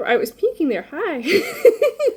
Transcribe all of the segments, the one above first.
I was peeking there. Hi.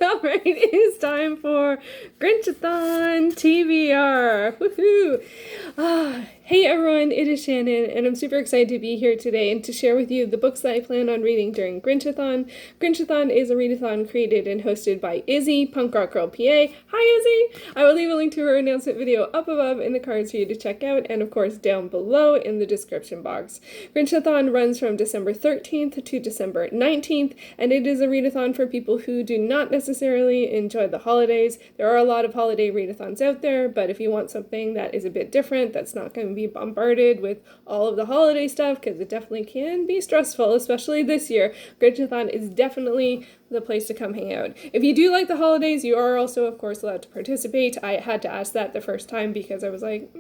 All right, it is time for Grinchathon TBR. Woohoo! Hey everyone, it is Shannon, and I'm super excited to be here today and to share with you the books that I plan on reading during Grinchathon. Grinchathon is a readathon created and hosted by Izzy, Punk Rock Girl PA. Hi Izzy! I will leave a link to her announcement video up above in the cards for you to check out, and of course down below in the description box. Grinchathon runs from December 13th to December 19th, and it is a readathon for people who do not necessarily enjoy the holidays. There are a lot of holiday readathons out there, but if you want something that is a bit different, that's not going to be bombarded with all of the holiday stuff, because it definitely can be stressful, especially this year, Grinchathon is definitely the place to come hang out. If you do like the holidays, you are also, of course, allowed to participate. I had to ask that the first time because I was like,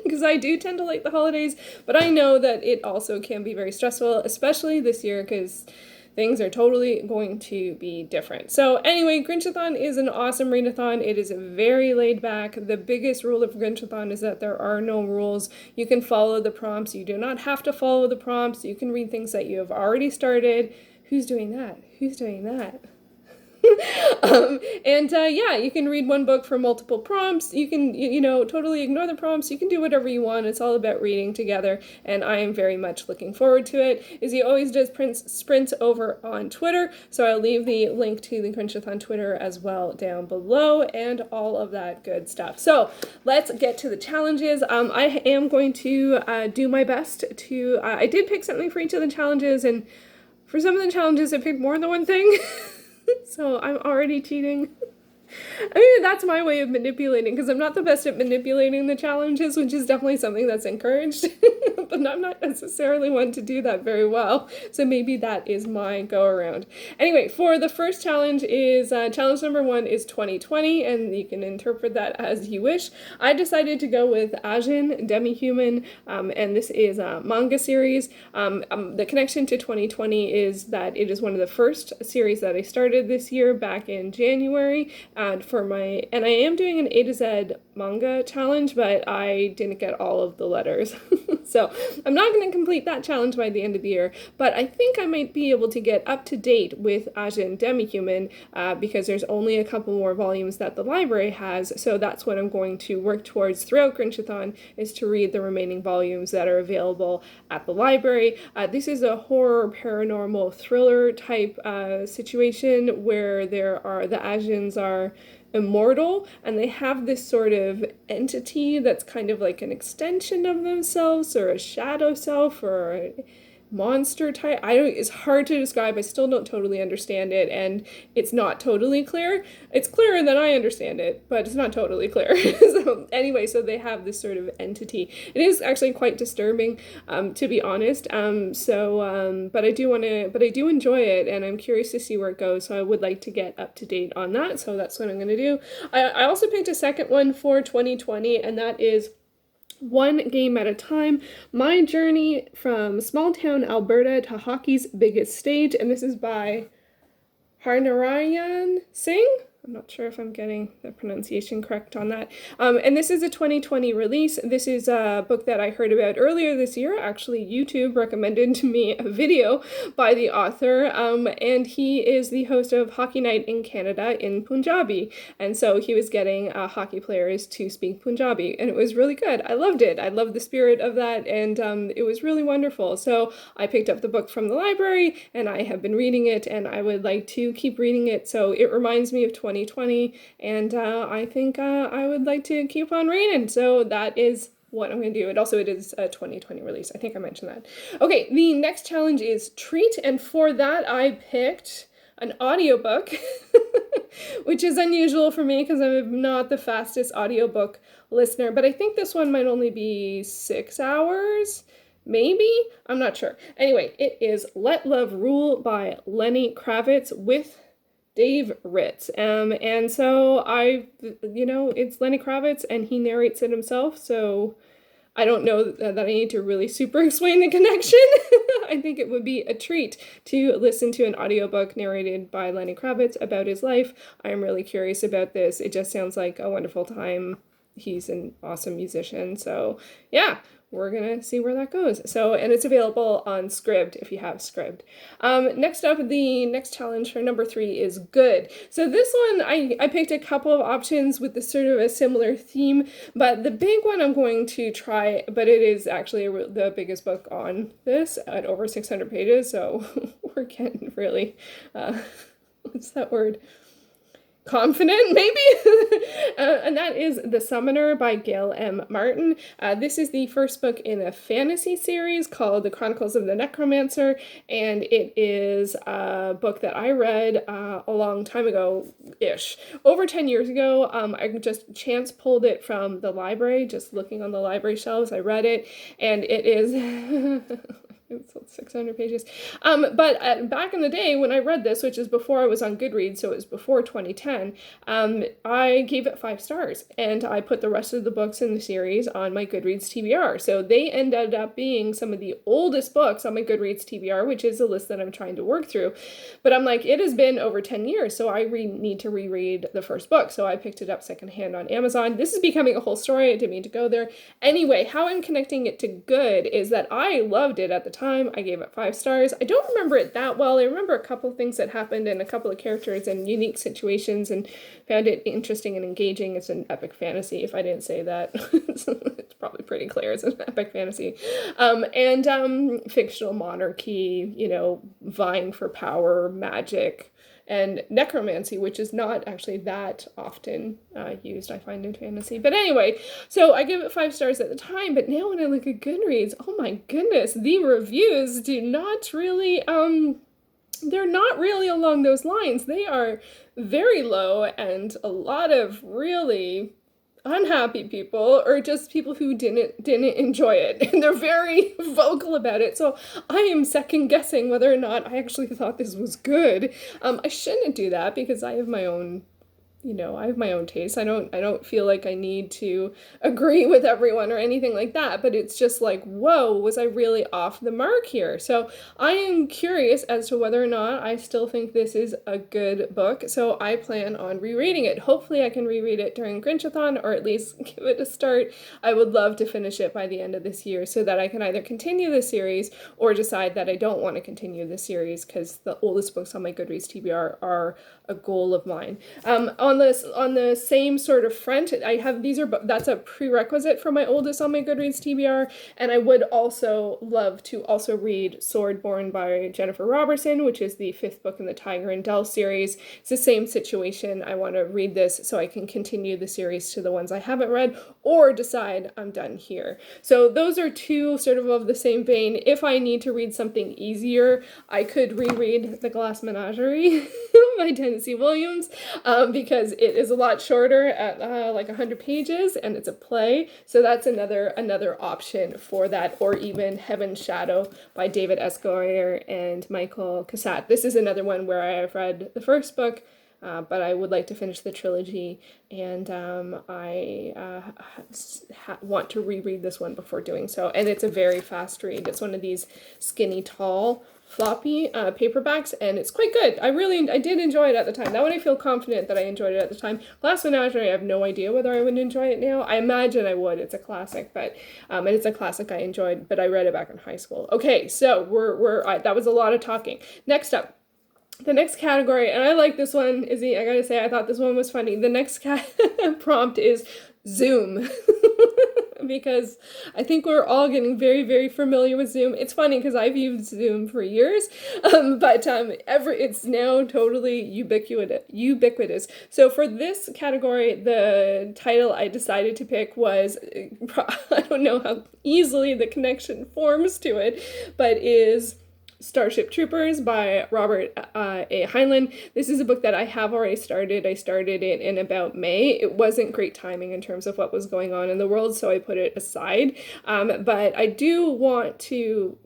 because I do tend to like the holidays, but I know that it also can be very stressful, especially this year, because things are totally going to be different. So anyway, Grinchathon is an awesome readathon. It is very laid back. The biggest rule of Grinchathon is that there are no rules. You can follow the prompts. You do not have to follow the prompts. You can read things that you have already started. Who's doing that? Who's doing that? Yeah, you can read one book for multiple prompts. You can, totally ignore the prompts. You can do whatever you want. It's all about reading together, and I am very much looking forward to it. Izzy always does sprints over on Twitter, so I'll leave the link to the Grinchathon Twitter as well down below, and all of that good stuff. So let's get to the challenges. I am going to do my best to, I did pick something for each of the challenges, and for some of the challenges I picked more than one thing. So I'm already cheating. I mean, that's my way of manipulating, because I'm not the best at manipulating the challenges, which is definitely something that's encouraged, but I'm not necessarily one to do that very well, so maybe that is my go-around. Anyway, for the first challenge is, challenge number 1 is 2020, and you can interpret that as you wish. I decided to go with Ajin, Demi-Human, and this is a manga series. The connection to 2020 is that it is one of the first series that I started this year back in January. And I am doing an A to Z manga challenge, but I didn't get all of the letters. So I'm not going to complete that challenge by the end of the year, but I think I might be able to get up to date with Ajin Demi-Human, because there's only a couple more volumes that the library has, so that's what I'm going to work towards throughout Grinchathon, is to read the remaining volumes that are available at the library. This is a horror paranormal thriller type situation where the Ajins are immortal, and they have this sort of entity that's kind of like an extension of themselves, or a shadow self, or a monster type. It's hard to describe. I still don't totally understand it, and it's not totally clear. It's clearer than I understand it, but it's not totally clear. So anyway, so they have this sort of entity. It is actually quite disturbing, to be honest. But I do enjoy it, and I'm curious to see where it goes. So I would like to get up to date on that. So that's what I'm going to do. I also picked a second one for 2020, and that is One Game at a Time, my journey from small town Alberta to hockey's biggest stage, and this is by Harnarayan Singh. I'm not sure if I'm getting the pronunciation correct on that. And this is a 2020 release. This is a book that I heard about earlier this year. Actually, YouTube recommended to me a video by the author, and he is the host of Hockey Night in Canada in Punjabi. And so he was getting hockey players to speak Punjabi, and it was really good. I loved it. I loved the spirit of that, and it was really wonderful. So I picked up the book from the library, and I have been reading it, and I would like to keep reading it. So it reminds me of 2020, and I think I would like to keep on reading, so that is what I'm going to do. It is a 2020 release. I think I mentioned that. Okay, the next challenge is Treat, and for that I picked an audiobook, which is unusual for me because I'm not the fastest audiobook listener, but I think this one might only be 6 hours. Maybe? I'm not sure. Anyway, it is Let Love Rule by Lenny Kravitz with Dave Ritz. And so it's Lenny Kravitz, and he narrates it himself, so I don't know that I need to really super explain the connection. I think it would be a treat to listen to an audiobook narrated by Lenny Kravitz about his life. I am really curious about this. It just sounds like a wonderful time. He's an awesome musician, so yeah. we're gonna see where that goes. So, and it's available on Scribd if you have Scribd. Next up, the next challenge for number 3 is good. So this one, I picked a couple of options with the sort of a similar theme, but the big one I'm going to try, but it is actually the biggest book on this at over 600 pages, so we're getting really, what's that word? Confident, maybe? And that is The Summoner by Gail M. Martin. This is the first book in a fantasy series called The Chronicles of the Necromancer, and it is a book that I read a long time ago-ish. Over 10 years ago, I just chance pulled it from the library, just looking on the library shelves. I read it, and it is... It's 600 pages. But back in the day when I read this, which is before I was on Goodreads, so it was before 2010, I gave it 5 stars. And I put the rest of the books in the series on my Goodreads TBR. So they ended up being some of the oldest books on my Goodreads TBR, which is a list that I'm trying to work through. But I'm like, it has been over 10 years, so I need to reread the first book. So I picked it up secondhand on Amazon. This is becoming a whole story. I didn't mean to go there. Anyway, how I'm connecting it to good is that I loved it at the time. I gave it 5 stars. I don't remember it that well. I remember a couple of things that happened and a couple of characters and unique situations and found it interesting and engaging. It's an epic fantasy. If I didn't say that, it's probably pretty clear. It's an epic fantasy. And fictional monarchy, vying for power, magic, and necromancy, which is not actually that often used, I find, in fantasy. But anyway, so I give it 5 stars at the time, but now when I look at Goodreads, oh my goodness, the reviews do not really, they're not really along those lines. They are very low, and a lot of really unhappy people or just people who didn't enjoy it, and they're very vocal about it. So I am second guessing whether or not I actually thought this was good. I shouldn't do that because I have my own taste. I don't feel like I need to agree with everyone or anything like that, but it's just like, whoa, was I really off the mark here? So I am curious as to whether or not I still think this is a good book, so I plan on rereading it. Hopefully I can reread it during Grinchathon, or at least give it a start. I would love to finish it by the end of this year so that I can either continue the series or decide that I don't want to continue the series because the oldest books on my Goodreads TBR are a goal of mine. On the same sort of front, that's a prerequisite for my oldest on my Goodreads TBR, and I would also love to also read Swordborn by Jennifer Roberson, which is the 5th book in the Tiger and Dell series. It's the same situation. I want to read this so I can continue the series to the ones I haven't read, or decide I'm done here. So those are two sort of the same vein. If I need to read something easier, I could reread The Glass Menagerie by Tennessee Williams, because it is a lot shorter at like 100 pages, and it's a play, so that's another option for that, or even Heaven's Shadow by David S. Goyer and Michael Cassutt. This is another one where I have read the first book, but I would like to finish the trilogy, and I want to reread this one before doing so, and it's a very fast read. It's one of these skinny, tall, floppy paperbacks, and it's quite good. I did enjoy it at the time. That one I feel confident that I enjoyed it at the time. Glass Menagerie, I have no idea whether I would enjoy it now. I imagine I would. It's a classic, but and it's a classic I enjoyed, but I read it back in high school. Okay, so that was a lot of talking. Next up, the next category, and I like this one, Izzy, I gotta say, I thought this one was funny. The next prompt is Zoom. Because I think we're all getting very, very familiar with Zoom. It's funny because I've used Zoom for years, but it's now totally ubiquitous. So for this category, the title I decided to pick was, I don't know how easily the connection forms to it, but is Starship Troopers by Robert A. Heinlein. This is a book that I have already started. I started it in about May. It wasn't great timing in terms of what was going on in the world, so I put it aside. But I do want to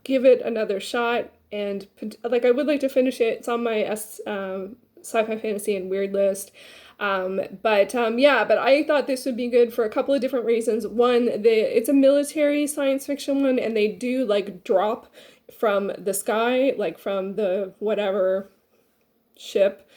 give it another shot, and I would like to finish it. It's on my sci-fi, fantasy, and weird list. But I thought this would be good for a couple of different reasons. One, it's a military science fiction one, and they do drop from the sky, from the whatever ship,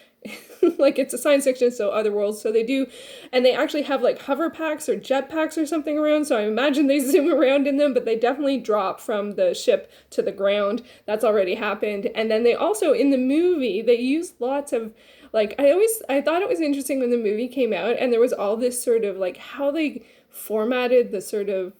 like it's a science fiction, so other worlds. So they do, and they actually have like hover packs or jet packs or something around. So I imagine they zoom around in them, but they definitely drop from the ship to the ground. That's already happened. And then they also, in the movie, they use lots of, like, I thought it was interesting when the movie came out and there was all this sort of like how they formatted the sort of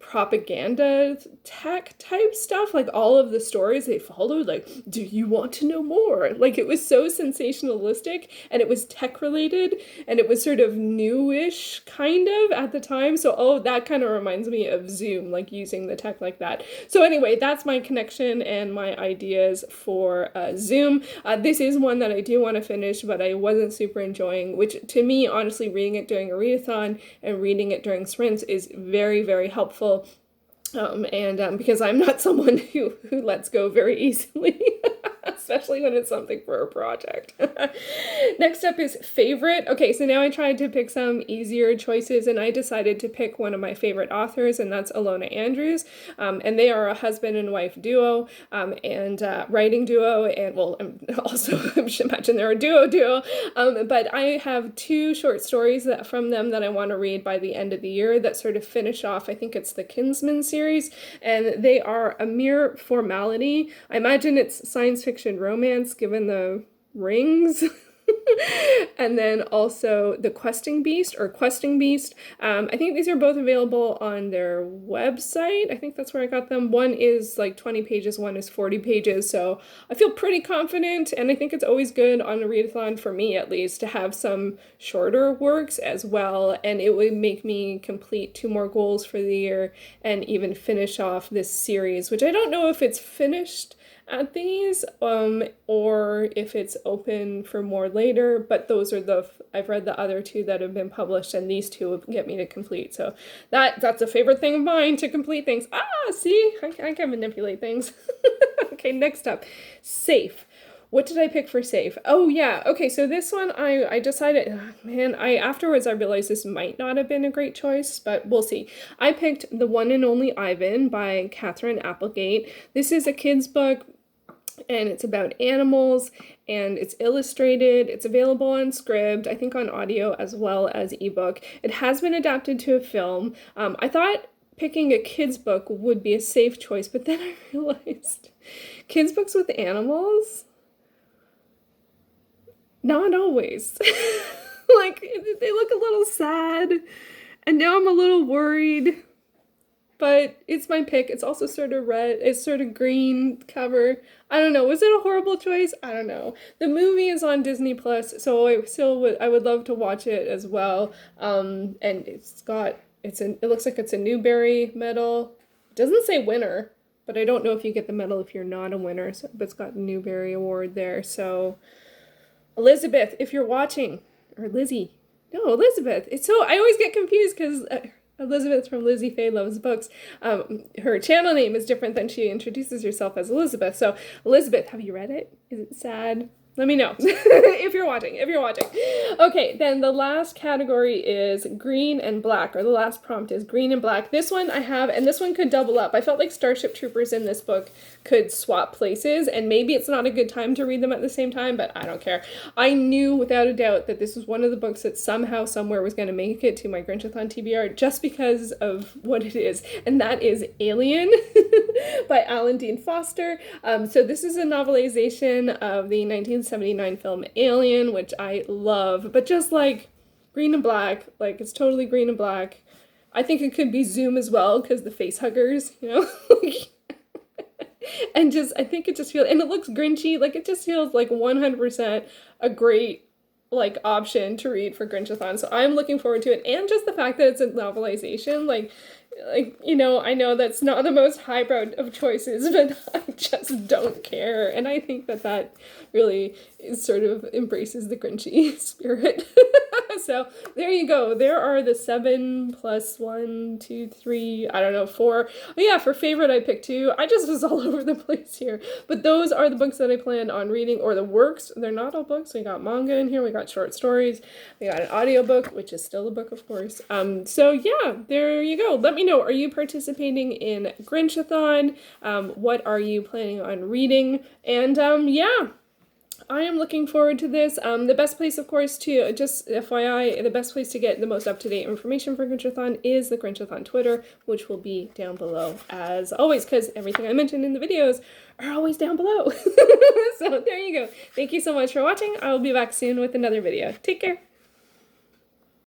propaganda tech type stuff, like all of the stories they followed, like, do you want to know more? Like, it was so sensationalistic, and it was tech related, and it was sort of newish kind of at the time. So that kind of reminds me of Zoom, like using the tech like that. So anyway, that's my connection and my ideas for Zoom. This is one that I do want to finish, but I wasn't super enjoying, which to me, honestly, reading it during a readathon and reading it during sprints is very, very helpful. Because I'm not someone who lets go very easily, especially when it's something for a project. Next up is favorite. Okay, so now I tried to pick some easier choices, and I decided to pick one of my favorite authors, and that's Ilona Andrews. And they are a husband and wife duo, and writing duo, and well, also I should imagine they're a duo. But I have 2 short stories from them that I want to read by the end of the year that sort of finish off, I think it's the Kinsman series, and they are a mere formality. I imagine it's science fiction romance given the rings. And then also the Questing Beast. I think these are both available on their website. I think that's where I got them. One is like 20 pages, one is 40 pages. So I feel pretty confident, and I think it's always good on a readathon, for me at least, to have some shorter works as well. And it would make me complete 2 more goals for the year and even finish off this series, which I don't know if it's finished at these, or if it's open for more later, but those are I've read the other 2 that have been published, and these 2 will get me to complete. So that's a favorite thing of mine, to complete things. See, I can manipulate things. Okay, next up, safe. What did I pick for safe? Oh yeah, okay, so this one I decided, afterwards I realized this might not have been a great choice, but we'll see. I picked The One and Only Ivan by Katherine Applegate. This is a kid's book, and it's about animals, and it's illustrated. It's available on Scribd, I think on audio as well as ebook. It has been adapted to a film. I thought picking a kid's book would be a safe choice, but then I realized kids' books with animals? Not always. Like, they look a little sad, and now I'm a little worried. But it's my pick. It's also sort of red. It's sort of green cover. I don't know. Was it a horrible choice? I don't know. The movie is on Disney Plus, so I would love to watch it as well. And it looks like it's a Newbery medal. It doesn't say winner, but I don't know if you get the medal if you're not a winner. So, but it's got the Newbery Award there. So Elizabeth, if you're watching, or Lizzie. No, Elizabeth. I always get confused because Elizabeth from Lizzie Faye Loves Books. Her channel name is different than she introduces herself as Elizabeth. So, Elizabeth, have you read it? Is it sad? Let me know if you're watching. Okay, then the last category is green and black, or the last prompt is green and black. This one I have, and this one could double up. I felt like Starship Troopers in this book could swap places, and maybe it's not a good time to read them at the same time, but I don't care. I knew without a doubt that this was one of the books that somehow, somewhere was going to make it to my Grinchathon TBR just because of what it is, and that is Alien by Alan Dean Foster. So this is a novelization of the 1979 film Alien, which I love, but just like green and black, like it's totally green and black. I think it could be Zoom as well, because the face huggers, and I think it just feels, and it looks Grinchy, like it just feels like 100% a great option to read for Grinchathon. So I'm looking forward to it, and just the fact that it's a novelization, I know that's not the most highbrow of choices, but I just don't care, and I think that really sort of embraces the Grinchy spirit. So there you go. There are the 7 plus 1, 2, 3, I don't know, 4. Oh yeah, for favorite I picked 2. I just was all over the place here. But those are the books that I plan on reading, or the works. They're not all books. We got manga in here. We got short stories. We got an audiobook, which is still a book, of course. So yeah, there you go. Let me know. Are you participating in Grinchathon? What are you planning on reading? And yeah. I am looking forward to this. The best place, of course, to, just FYI, the best place to get the most up-to-date information for Grinchathon is the Grinchathon Twitter, which will be down below, as always, because everything I mentioned in the videos are always down below. So there you go. Thank you so much for watching. I will be back soon with another video. Take care.